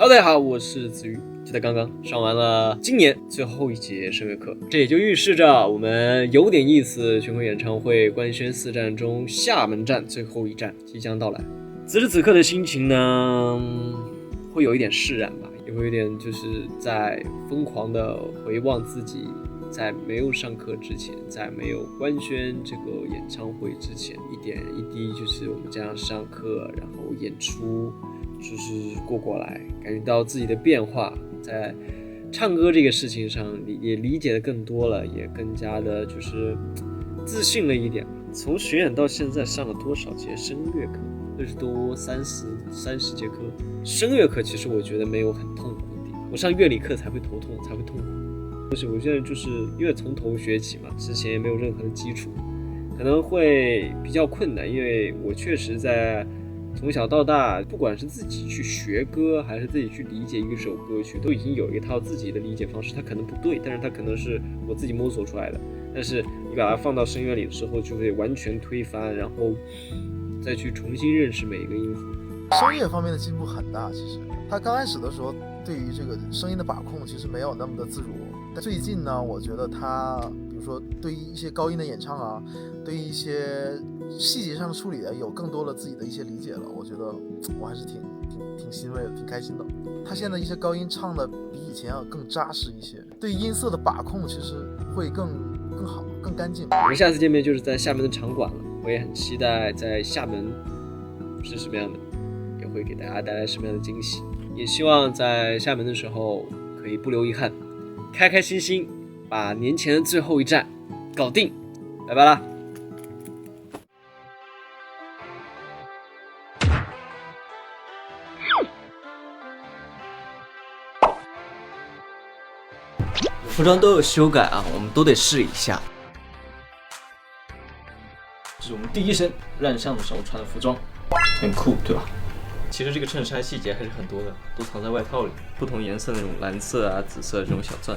Hello， 大家好，我是子瑜。就在刚刚上完了今年最后一节声乐课，这也就预示着我们有点意思巡回演唱会官宣4站中厦门站最后一站即将到来。此时此刻的心情呢，会有一点释然吧，也会有点就是在疯狂的回望自己在没有上课之前，在没有官宣这个演唱会之前，一点一滴就是我们这样上课，然后演出就是过来，感觉到自己的变化，在唱歌这个事情上也理解的更多了，也更加的就是自信了一点。从巡演到现在上了多少节声乐课？20多30节课。声乐课其实我觉得没有很痛苦的地方，我上乐理课才会头痛，才会痛苦。就是我现在就是因为从头学起嘛，之前也没有任何的基础，可能会比较困难，因为我确实在从小到大，不管是自己去学歌，还是自己去理解一首歌曲，都已经有一套自己的理解方式。它可能不对，但是它可能是我自己摸索出来的。但是你把它放到声乐里的时候，就会完全推翻，然后再去重新认识每一个音符。声乐方面的进步很大，其实他刚开始的时候对于这个声音的把控其实没有那么的自如，但最近呢，我觉得他比如说对于一些高音的演唱啊，对于一些细节上的处理有更多了自己的一些理解了，我觉得我还是挺欣慰的，挺开心的。他现在一些高音唱的比以前要更扎实一些，对音色的把控其实会更好，更干净。我们下次见面就是在厦门的场馆了，我也很期待在厦门是什么样的，也会给大家带来什么样的惊喜。也希望在厦门的时候可以不留遗憾，开开心心把年前的最后一站搞定。拜拜啦。服装都有修改啊，我们都得试一下。这是我们第一身亮相的时候穿的服装，很酷，对吧？其实这个衬衫细节还是很多的，都藏在外套里，不同颜色那种蓝色啊、紫色这种小钻。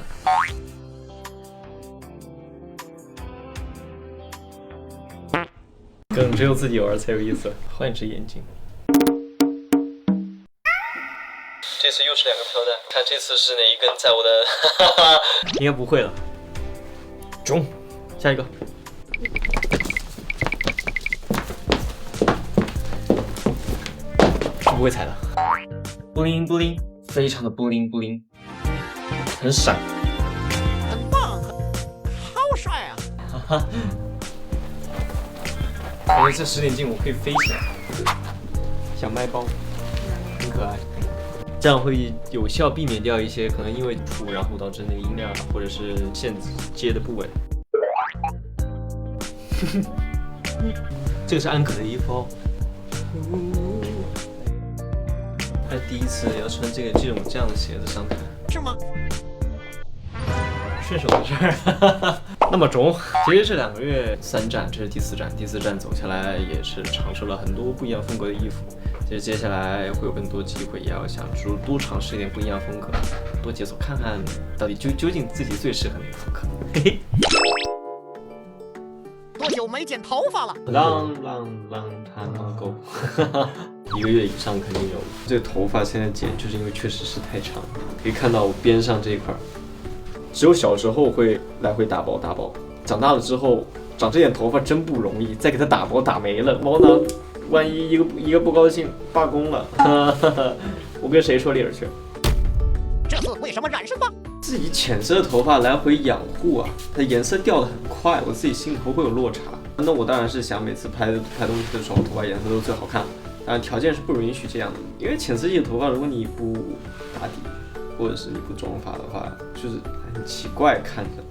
梗只有自己玩才有意思，换一只眼睛。这次又是2个飘带，看这次是哪一根在我的应该不会了。中，下一个。是不会踩的。布灵布灵，非常的布灵布灵，很闪，很棒，好帅啊！哈哈。感觉这10点镜我可以飞起来，小麦包，很可爱。这样会有效避免掉一些可能因为土然后导致那个音量或者是线接的不稳。这个是安可的衣服哦。他第一次要穿这样的鞋子上台，是吗？顺手的事儿。那么中，其实这2个月3站，这是第4站，第4站走下来也是尝试了很多不一样风格的衣服。其实接下来会有更多机会，也要想多尝试一点不一样风格，多解锁看看到底究竟自己最适合哪个风格。嘿嘿。多久没剪头发了？浪他够，1个月以上肯定有。这个头发现在剪，就是因为确实是太长，可以看到我边上这一块，只有小时候会来回打包，长大了之后长这点头发真不容易，再给它打包打没了，毛囊万一一个不高兴罢工了，我跟谁说理儿去？这次为什么染深发？自己浅色的头发来回养护啊，它颜色掉得很快，我自己心头会有落差。那我当然是想每次拍东西的时候，头发颜色都最好看。当然条件是不允许这样的，因为浅色系的头发，如果你不打底，或者是你不妆发的话，就是很奇怪看着。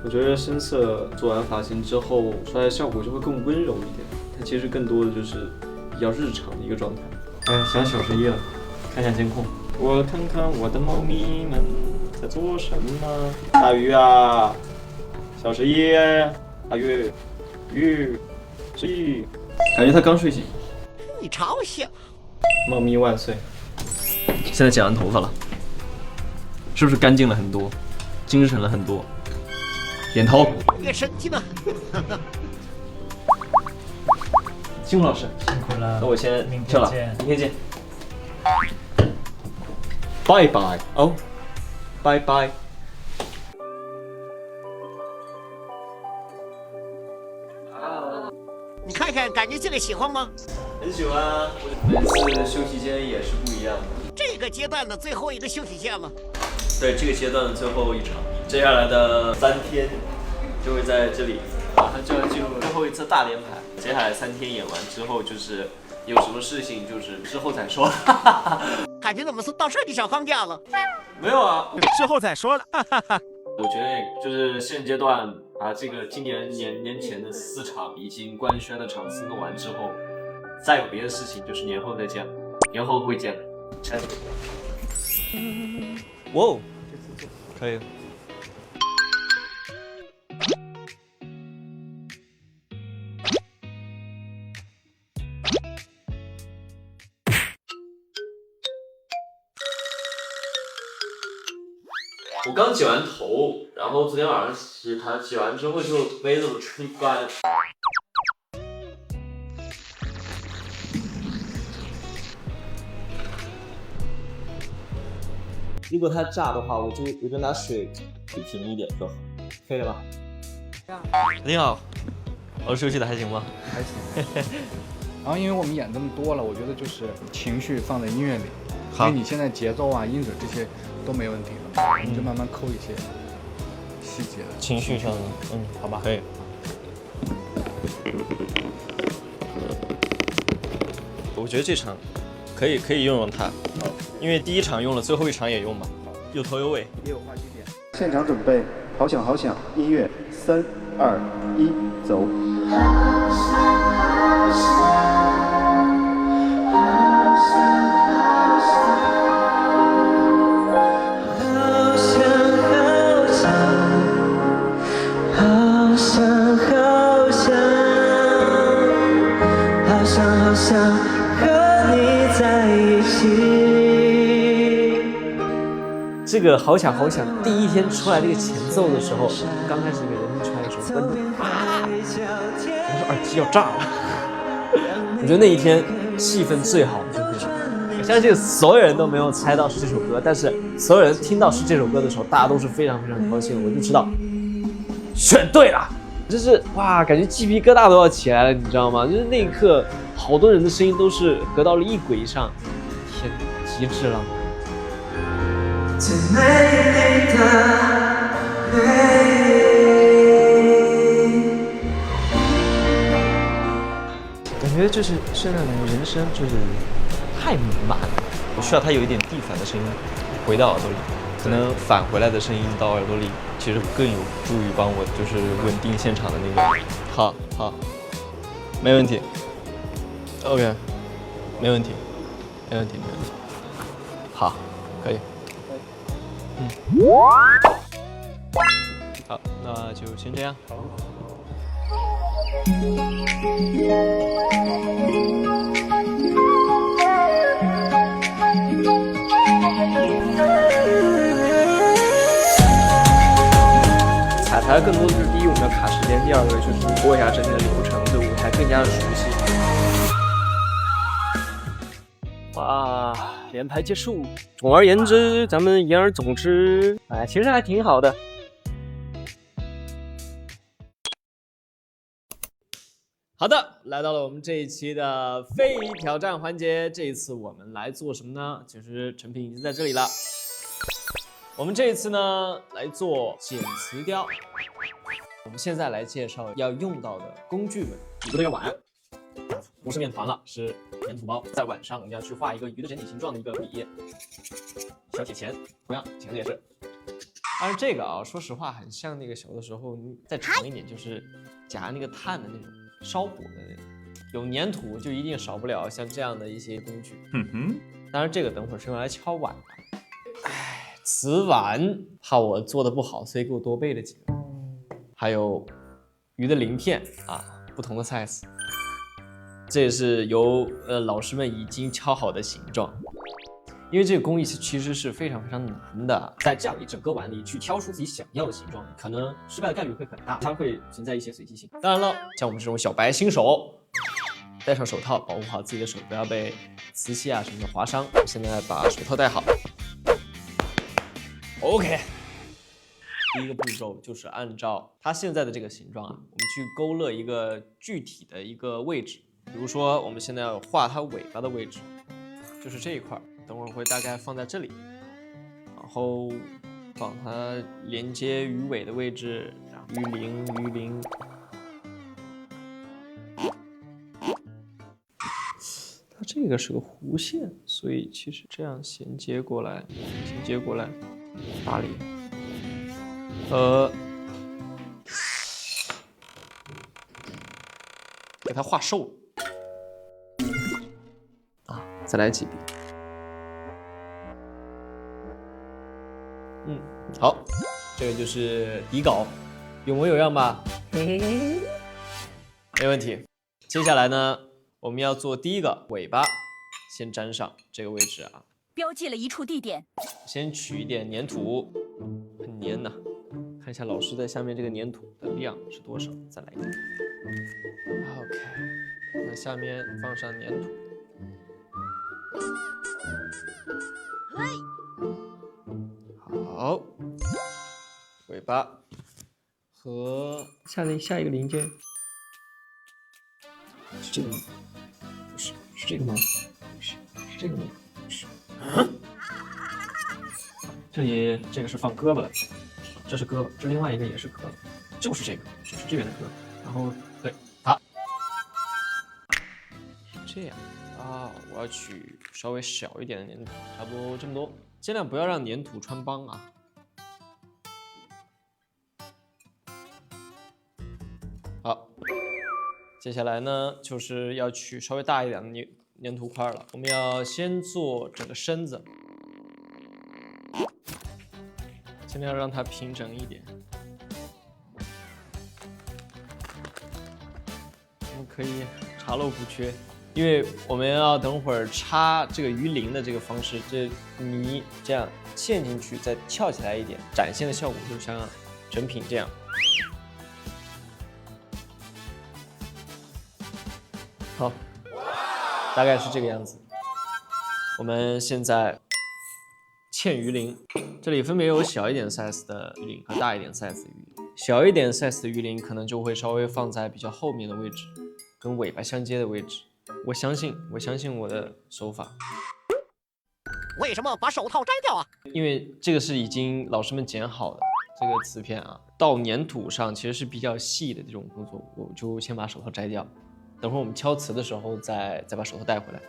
我觉得深色做完发型之后，出来的效果就会更温柔一点。它其实更多的就是比较日常的一个状态。哎，想小11了，看一下监控。我看看我的猫咪们在做什么。大鱼啊，小11，大鱼11，感觉它刚睡醒。你嘲笑。猫咪万岁！现在剪完头发了，是不是干净了很多，精神了很多？点头。越神经呢。辛苦老师，辛苦了。那我先明撤了，天见。明天见。拜拜哦，拜拜。你看看，感觉这个喜欢吗？很喜欢啊，每次休息间也是不一样的。这个阶段的最后一个休息线了。对，这个阶段的最后一场，接下来的3天就会在这里，马上就要进入最后一次大连排。接下来3天演完之后，就是有什么事情就是之后再说。感觉怎么是到这里想放假了？没有啊，之后再说了。我觉得就是现阶段把这个今年年前的4场已经官宣的场次弄完之后，再有别的事情就是年后再见，年后会见的。哇哦，可以。我刚剪完头，然后昨天晚上洗完之后就没怎么吹干。如果它炸的话，我就拿水给平一点就好，可以了吧？你好，我休息的还行吗？还行。然后因为我们演这么多了，我觉得就是情绪放在音乐里，因为你现在节奏啊、音准这些都没问题了，你就慢慢抠一些细节的情绪上的，好吧，可以。我觉得这场可以用它，因为第1场用了，最后1场也用吧，有头有尾，也有话题点。现场准备，好想好想，音乐，3、2、1，走。好想和你在一起。这个好想好想，第1天出来这个前奏的时候，刚开始给人家传一首温暖，我说耳机要炸了。我觉得那一天气氛最好的就是这种，我相信所有人都没有猜到是这首歌，但是所有人听到是这首歌的时候，大家都是非常非常高兴。我就知道选对了。就是哇，感觉鸡皮疙瘩都要起来了，你知道吗？就是那一刻，好多人的声音都是得到了1轨以上，天，极致了！最美丽的回忆。感觉就是现在的人声就是太满了，我需要它有一点地反的声音回到耳朵里，可能返回来的声音到耳朵里，其实更有助于帮我就是稳定现场的那个。好，没问题。OK， 没问题。好，可以。好，那就先这样。彩排更多的就是第一，我们要卡时间；第2个就是播一下整体的流程，对舞台更加的熟悉。哇，连排结束。总而言之，咱们言而总之，其实还挺好的。好的，来到了我们这一期的非遗挑战环节。这一次我们来做什么呢？其实成品已经在这里了。我们这一次呢，来做剪瓷雕。我们现在来介绍要用到的工具们。鱼的那个碗，不是面团了，是粘土包。在碗上，我们要去画一个鱼的整体形状的一个笔。小铁钳，同样钳子也是。但是这个啊，说实话，很像那个小的时候，再长一点，就是夹那个炭的那种烧火的那种。有粘土就一定少不了像这样的一些工具。当然这个等会儿是用来敲碗的。瓷碗怕我做的不好，所以给我多备了几个。还有鱼的鳞片啊，不同的 size。这也是由老师们已经敲好的形状。因为这个工艺其实是非常非常难的，在这样一整个碗里去挑出自己想要的形状，可能失败的概率会很大，它会存在一些随机性。当然了，像我们这种小白新手，戴上手套保护好自己的手，不要被瓷器啊什么的划伤。现在把手套戴好。OK。第一个步骤就是按照它现在的这个形状啊，我们去勾勒一个具体的一个位置。比如说，我们现在要画它尾巴的位置，就是这一块，等会儿会大概放在这里，然后放它连接鱼尾的位置，鱼鳞。它这个是个弧线，所以其实这样衔接过来，打理。给它画瘦了啊，再来几笔。好，这个就是底稿，有模有样吧？没问题。接下来呢，我们要做第一个尾巴，先粘上这个位置啊。标记了一处地点，先取一点粘土，很粘呐。看一下老师在下面这个粘土的量是多少，再来一个。OK， 那下面放上粘土。好，尾巴和下一个零件是这个吗？不是，是这个吗？是这个吗？不是。这里这个是放胳膊的，这是胳膊，这另外一个也是胳膊，就是这个，就是这边的胳膊。然后对，好，是这样啊。我要取稍微小一点的粘土，差不多这么多，尽量不要让粘土穿帮啊。好，接下来呢，就是要取稍微大一点的粘土块了。我们要先做整个身子，尽量让它平整一点。我们可以查漏补缺，因为我们要等会儿插这个鱼鳞的这个方式，这泥这样嵌进去，再翘起来一点，展现的效果就像成品这样。好，大概是这个样子。我们现在嵌鱼鳞，这里分别有小一点 size 的鱼鳞和大一点 size 的鱼鳞。小一点 size 的鱼鳞可能就会稍微放在比较后面的位置，跟尾巴相接的位置。我相信我的手法。为什么把手套摘掉啊？因为这个是已经老师们剪好的这个瓷片啊，到粘土上其实是比较细的这种工作，我就先把手套摘掉。等会儿我们敲瓷的时候再把手套带回来。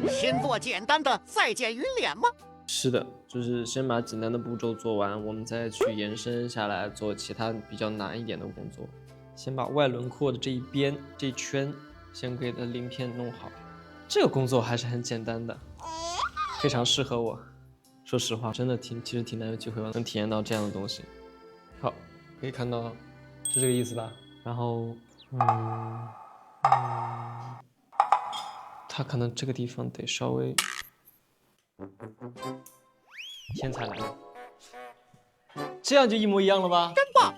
先做简单的再剪鱼脸吗？是的，就是先把简单的步骤做完，我们再去延伸下来做其他比较难一点的工作。先把外轮廓的这一边这一圈先给它鳞片弄好，这个工作还是很简单的，非常适合我。说实话，真的其实挺难有机会能体验到这样的东西。好，可以看到是这个意思吧？然后它可能这个地方得稍微，天才来了，这样就一模一样了吧？真棒！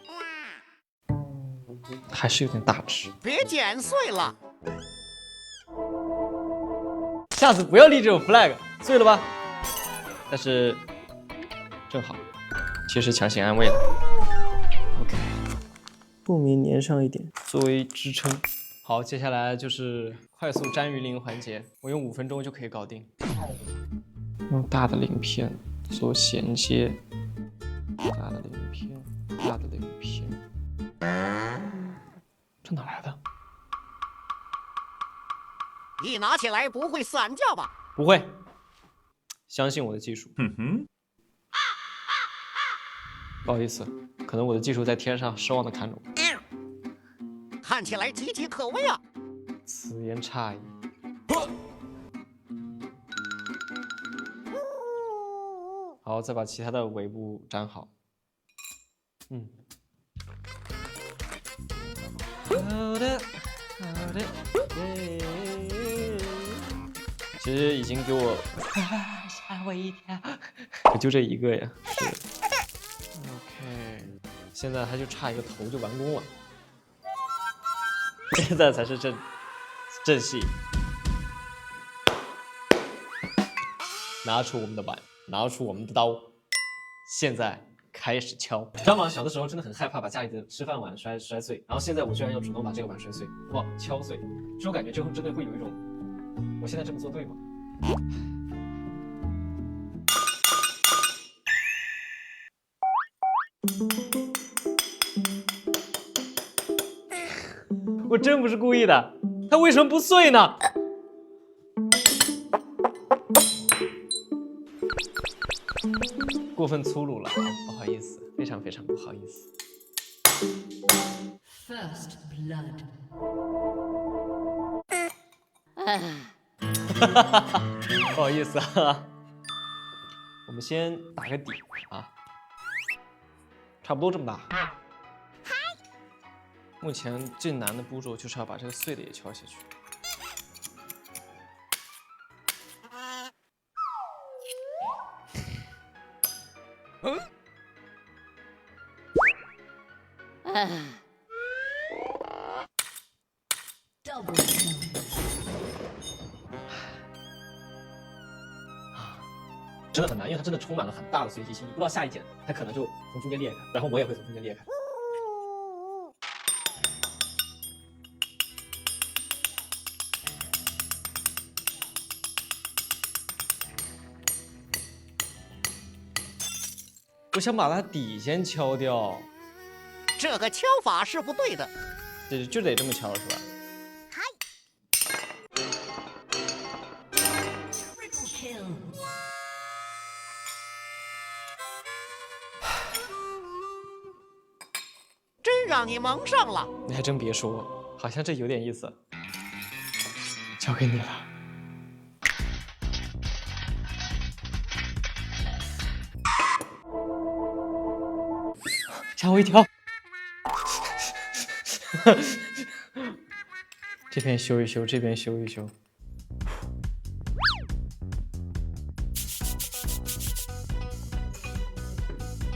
还是有点大只，别剪碎了。下次不要立这种 flag， 碎了吧？但是正好，其实强行安慰了。OK， 布面粘上一点作为支撑。好，接下来就是快速粘鱼鳞环节，我用5分钟就可以搞定。用大的鳞片做衔接，大的鳞片，大的鳞片，这哪来的？一拿起来不会散架吧？不会，相信我的技术。不好意思，可能我的技术在天上失望的看着我。看起来岌岌可危啊！此言差矣。好，再把其他的尾部粘好。好的，好的，其实已经给我吓我一跳，可就这一个呀。是 OK， 现在它就差一个头就完工了。现在才是正戏，拿出我们的碗，拿出我们的刀，现在开始敲。知道吗？小的时候真的很害怕把家里的吃饭碗摔碎，然后现在我居然要主动把这个碗摔碎，哇，敲碎，这种感觉之后真的会有一种，我现在这么做对吗？我真不是故意的，它为什么不碎呢？过分粗鲁了，不好意思，非常非常不好意思。First blood。不好意思啊，我们先打个底啊，差不多这么大。目前最难的步骤就是要把这个碎的也敲下去。真的很难，因为它真的充满了很大的随机性，你不知道下一剪它可能就从中间裂开，然后我也会从中间裂开。我想把它底先敲掉，这个敲法是不对的。对，就得这么敲是吧？真让你蒙上了。你还真别说，好像这有点意思。交给你了。吓我一跳。这边修一修，这边修一修。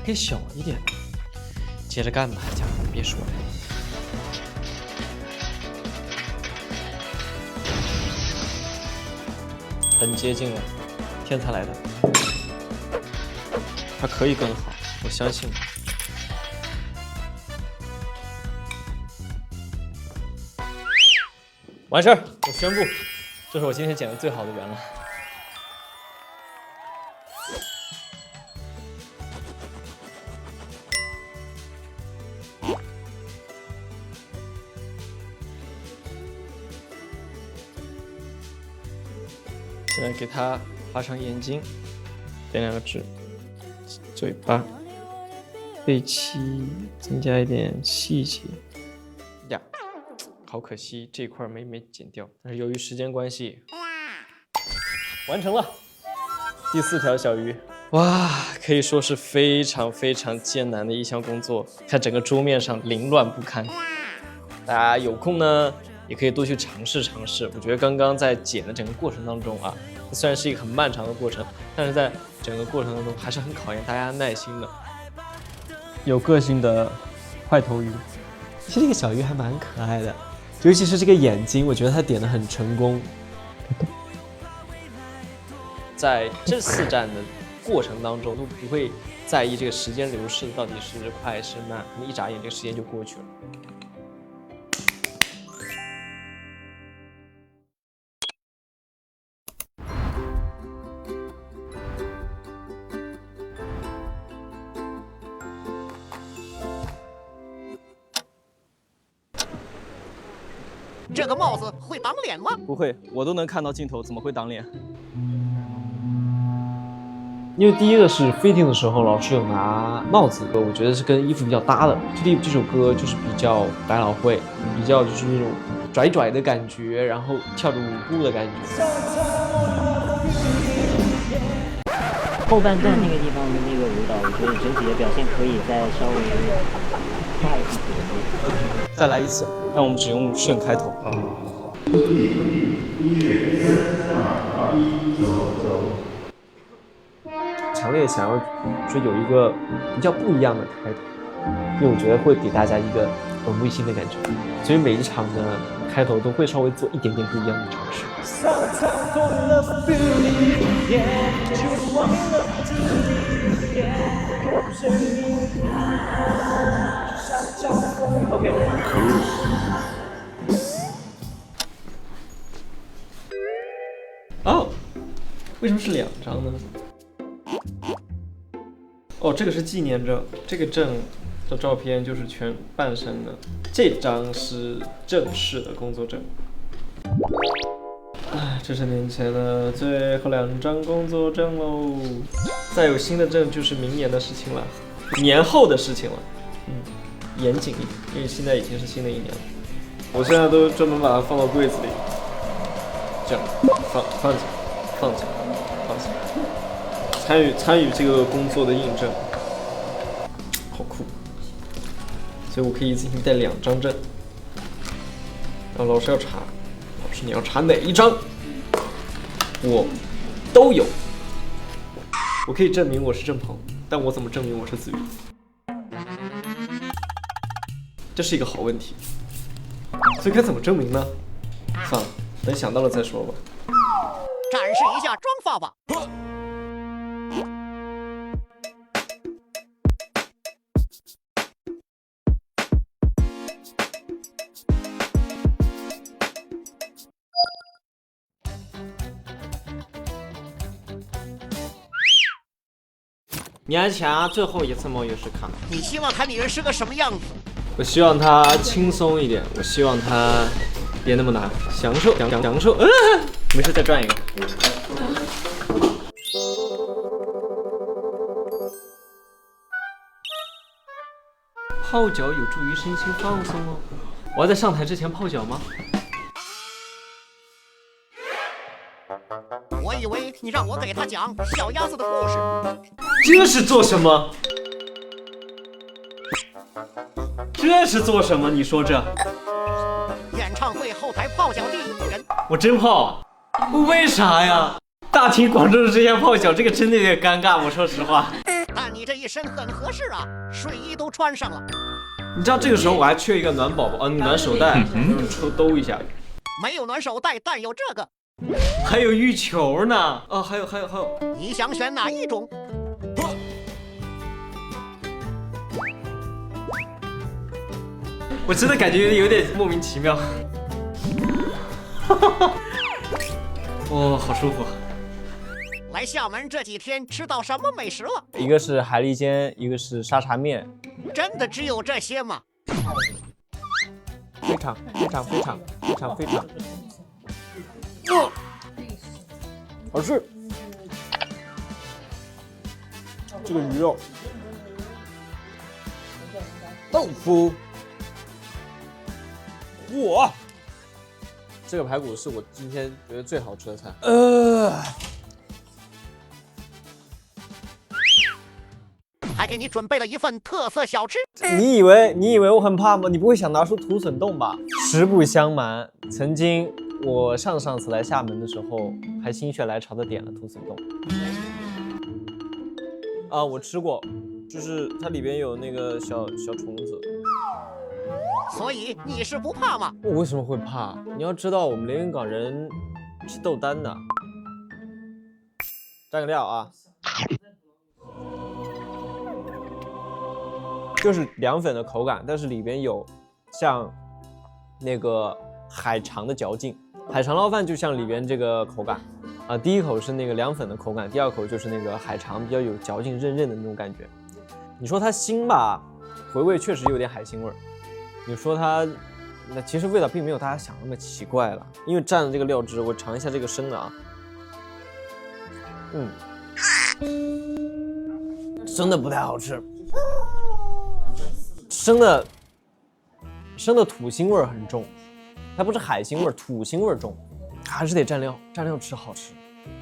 可以小一点。接着干吧，家伙，别说了。很接近了，天才来的，它可以更好，我相信。完事儿，我宣布，这是我今天剪的最好的圆了。现在给它画上眼睛，点两个痣，嘴巴、背鳍，增加一点细节。呀，好可惜这块没剪掉，但是由于时间关系，完成了。第4条小鱼，哇，可以说是非常非常艰难的一项工作。看整个桌面上凌乱不堪，大家有空呢也可以多去尝试尝试。我觉得刚刚在剪的整个过程当中啊，虽然是一个很漫长的过程，但是在整个过程当中还是很考验大家耐心的。有个性的块头鱼，其实这个小鱼还蛮可爱的，尤其是这个眼睛，我觉得它点得很成功。在这4站的过程当中，都不会在意这个时间流逝到底是快是慢，可能一眨眼这个时间就过去了。这个帽子会挡脸吗？不会，我都能看到镜头，怎么会挡脸？因为第一个是 fitting 的时候，老师有拿帽子，我觉得是跟衣服比较搭的。这首歌就是比较百老汇，比较就是那种拽拽的感觉，然后跳着舞步的感觉。后半段那个地方的那个舞蹈，我觉得整体的表现可以再稍微快一点。再来一次，让我们只用顺开头。强烈想要说有一个比较不一样的开头，因为我觉得会给大家一个耳目一新的感觉，所以每一场的开头都会稍微做一点点不一样的尝试。哦，为什么是2张呢？哦，这个是纪念证，这个证的照片就是全半身的，这张是正式的工作证。哎，这是年前的最后2张工作证喽，再有新的证就是明年的事情了，年后的事情了。严谨一点，因为现在已经是新的一年了。我现在都专门把它放到柜子里，这样放起来，参与这个工作的印证，好酷。所以我可以一次性带2张证。然后老师要查，老师你要查哪一张？我都有。我可以证明我是郑鹏，但我怎么证明我是子瑜？这是一个好问题，所以该怎么证明呢？算了，等想到了再说吧。展示一下妆发吧。年前最后一次梦游时刻，你希望看女人是个什么样子？我希望它轻松一点，我希望它别那么难，享受。没事，再转一个。泡脚有助于身心放松哦。我要在上台之前泡脚吗？我以为你让我给他讲小鸭子的故事。这是做什么？这是做什么？你说这？演唱会后台泡脚第1人，我真泡啊？为啥呀？大庭广众之下泡脚，这个真的有点尴尬。我说实话。但你这一身很合适啊，睡衣都穿上了。你知道这个时候我还缺一个暖宝宝，暖手袋，抽兜一下。没有暖手袋，但有这个。还有浴球呢。哦，还有。你想选哪一种？我真的感觉有点莫名其妙。哦，好舒服。来厦门这几天吃到什么美食了？一个是海蛎煎，一个是沙茶面。真的只有这些吗？非常。好吃。这个鱼肉，豆腐，哇！这个排骨是我今天觉得最好吃的菜。还给你准备了一份特色小吃。你以为我很怕吗？你不会想拿出土笋冻吧？实不相瞒，曾经我上次来厦门的时候，还心血来潮的点了土笋冻。啊，我吃过，就是它里边有那个小虫子。所以你是不怕吗？我为什么会怕？你要知道，我们连云港人吃豆丹的。蘸个料啊。就是凉粉的口感，但是里边有像那个海肠的嚼劲。海肠捞饭就像里边这个口感啊，第一口是那个凉粉的口感，第二口就是那个海肠比较有嚼劲、韧韧的那种感觉。你说它腥吧，回味确实有点海腥味儿。你说它，那其实味道并没有大家想那么奇怪了，因为蘸了这个料汁，我尝一下这个生的啊，生的不太好吃。生的土腥味很重，它不是海腥味，土腥味重，还是得蘸料，蘸料吃好吃。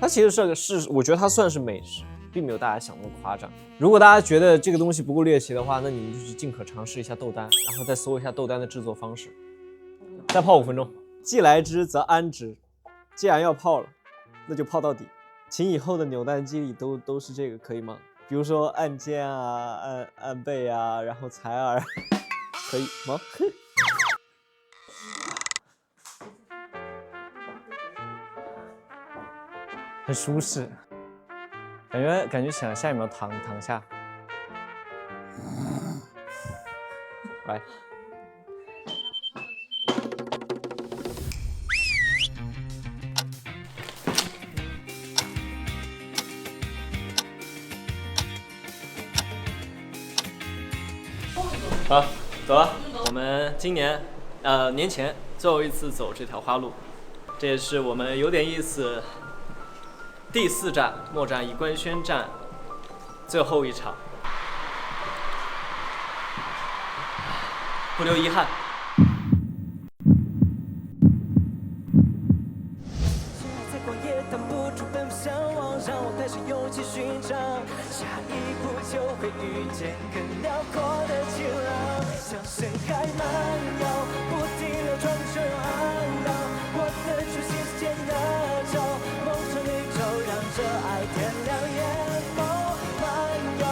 它其实是我觉得它算是美食，并没有大家想那么夸张。如果大家觉得这个东西不够猎奇的话，那你们就去尽可尝试一下豆丹，然后再搜一下豆丹的制作方式，再泡5分钟。既来之则安之，既然要泡了，那就泡到底。请以后的扭蛋机里都是这个，可以吗？比如说按肩啊、按背啊，然后采耳，可以吗？很舒适，感觉想下一秒躺下。来。好，走了。我们今年，年前最后一次走这条花路，这也是我们有点意思第4站莫站以官宣站最后一场，不留遗憾。在旷野挡不住奔赴向往，让我带着勇气寻找，下一步就会遇见更辽阔的晴朗，像深海漫游，不停流转着岸岛，我的初心是见得着，梦想宇宙让这爱点亮眼眸漫游。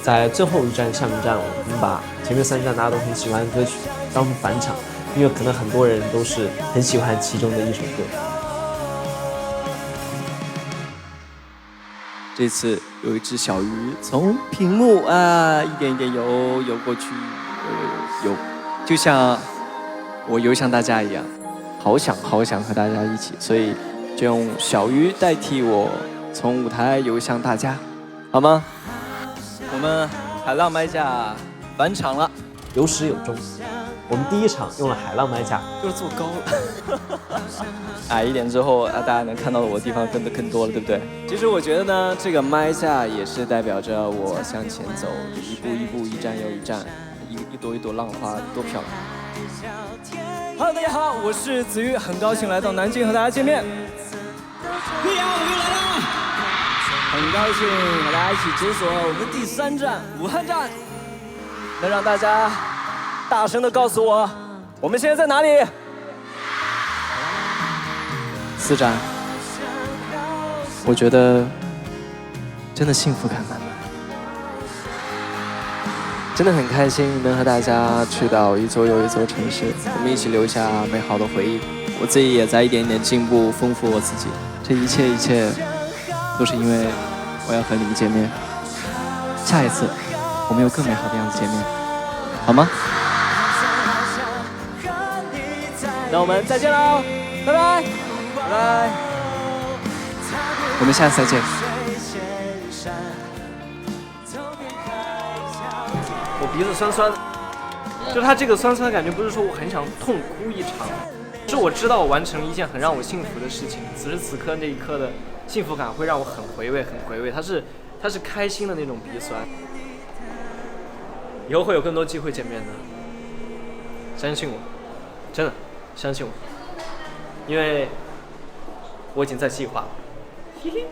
在最后一站厦门站，我们把前面3站大家都很喜欢的歌曲当返场，因为可能很多人都是很喜欢其中的一首歌。这次有一只小鱼从屏幕一点一点游过去，游，就像我游向大家一样，好想和大家一起，所以就用小鱼代替我从舞台游向大家，好吗？我们海浪麦架返场了，有始有终。我们第1场用了海浪麦架，就是做高了。矮一点之后，大家能看到我的地方更多了，对不对？其实我觉得呢，这个麦架也是代表着我向前走，一步一步，一站又一站，一朵一朵浪花，多漂亮！Hello， 大家好，我是子瑜，很高兴来到南京和大家见面。我又来了，很高兴和大家一起解锁我们第3站武汉站，能让大家大声的告诉我们现在在哪里？4站，我觉得真的幸福感满满，真的很开心能和大家去到一座又一座城市，我们一起留下美好的回忆。我自己也在一点点进步，丰富我自己。这一切都是因为我要和你们见面。下一次我们有更美好的样子见面，好吗？那我们再见喽，拜拜。拜拜，我们下次再见。我鼻子酸酸的，就它这个酸酸的感觉，不是说我很想痛哭一场，是我知道我完成了一件很让我幸福的事情。此时此刻这一刻的幸福感会让我很回味，它是开心的那种鼻酸。以后会有更多机会见面的，相信我，真的相信我，因为我已经在计划了。嘿嘿。